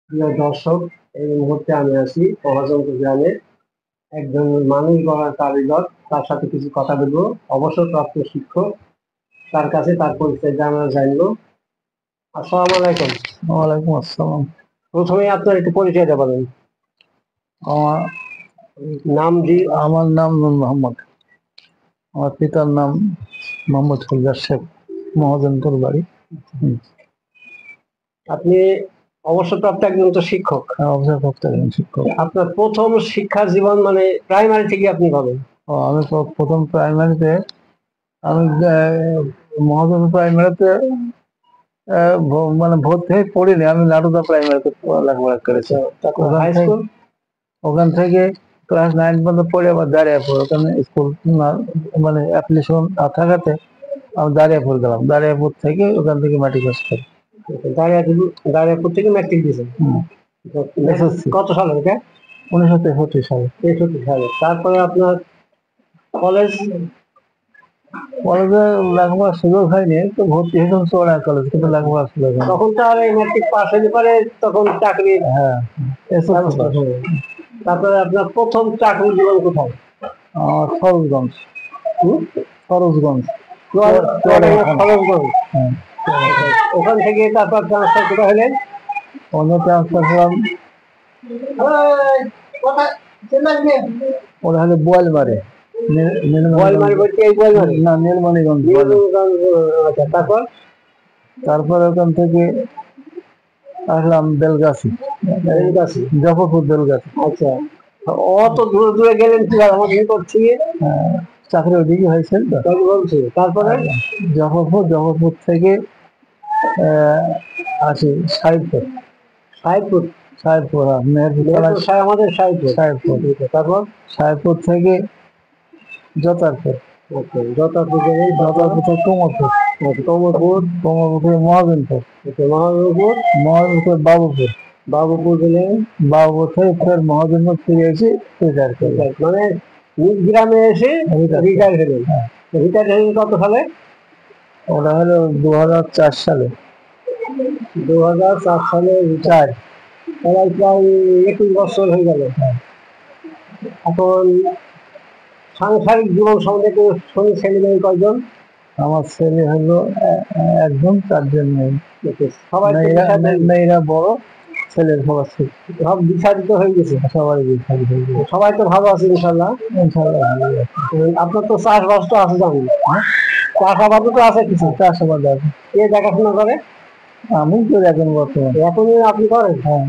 প্রিয় দর্শক, এই মুহূর্তে আমি আছি মহাজনপুর গ্রামে একজন মানুষ গড়ার কারিগর। তার সাথে কিছু কথা বলবো। অবসরপ্রাপ্ত শিক্ষক, তার কাছে তার পরিচয় জানবো। আসসালামু আলাইকুম। ওয়ালাইকুম আসসালাম। প্রথমে আপনার একটু পরিচয়টা বলেন। আমার নাম আমার নাম নূর মোহাম্মদ। আমার পিতার নাম মোহাম্মদ ফুলজার শেখ, মহাজনপুর বাড়ি। আপনি অবসরপ্রাপ্ত একজন তো শিক্ষক। অবসরপ্রাপ্ত একজন শিক্ষক। আপনার প্রথম শিক্ষা জীবন মানে প্রাইমারি থেকে আপনি পাবেন? আমি প্রথম প্রাইমারিতে, আমি মহাজন প্রাইমারিতে মানে ভর্তি হয়ে পড়িনি। আমি নাটুদা প্রাইমারিতে লেখাপড়া করেছি। ওখান থেকে ক্লাস 9 পর্যন্ত পড়ে আবার দাঁড়িয়াপুর, ওখানে স্কুল মানে অ্যাপ্লিকেশন থাকাতে আমি দাঁড়িয়াপুর গেলাম। দাঁড়িয়াপুর থেকে ওখান থেকে মাটি পাস করি। দাঁড়িয়াপুর থেকে ম্যাট্রিক দিয়েছেন? কত সালে এটা? 1963 সালে। 63 সালে। তারপরে আপনার কলেজে লেখাপড়ার সুযোগ হয়নি, তো ভর্তি হয়েছিলাম চড়া কলেজ, কিন্তু লেখাপড়ার সুযোগ হয়নি। তখন তো আর এই ম্যাট্রিক পাস হতে পারে, তখন চাকরি। হ্যাঁ। তারপরে আপনার প্রথম চাকরি জীবন কোথায়? সরোজগঞ্জ। সরোজগঞ্জ। ওখান থেকে তারপর ট্রান্সফার করে হলেন? অন্য ট্রান্সফার হলাম ওরা হলো বোয়ালমারে। না, নীলমণিগঞ্জ। তারপর ওখান থেকে আসলাম বেলগাছি, জফরপুর বেলগাছি। আচ্ছা, অত দূরে দূরে গেলেন কি? আমাদের করছি চাকরি ওদিকে হয়েছে তো। তারপরে জফরপুর থেকে আসি সাহেবপুর। আমাদের সাহেবপুর। তারপর সাহেবপুর থেকে জতারপুর। জতারপুর থেকে কোমরপুর। থেকে মহাজনপুর। বাবুপুর গেলে বাবুপুর থেকে ফের মহাজনপুর ফিরে এসে রিটায়ার করি। মানে নিজ গ্রামে এসে রিটায়ার হলেন। রিটায়ার হলেন কত সালে? ওটা হলো 2004 সালে। 2004 সালে রিটায়ার। প্রায় 21 বছর হয়ে গেল। এখন সাংসারিক জীবন সম্বন্ধে শুনি, ছেলে মেয়ে কয়জন? আমার ছেলে হলো একজন, 4 জন মেয়ে। সবাই মেয়েরা বড়, ছেলের সবার সব বিচারিত হয়ে গেছে। সবাই বিচারিত হয়ে গেছে। সবাই তো ভালো আছে ইনশাল্লাহ? ইনশাল্লাহ ভালো আছে। আপনার তো চাষবাস তো আছে জানি? চাষাবাদ তো আছে কিছু? চাষাবাদ আছে। কে দেখাশোনা করে? আমি তো এখন বর্তমানে। এখনই আপনি করেন? হ্যাঁ।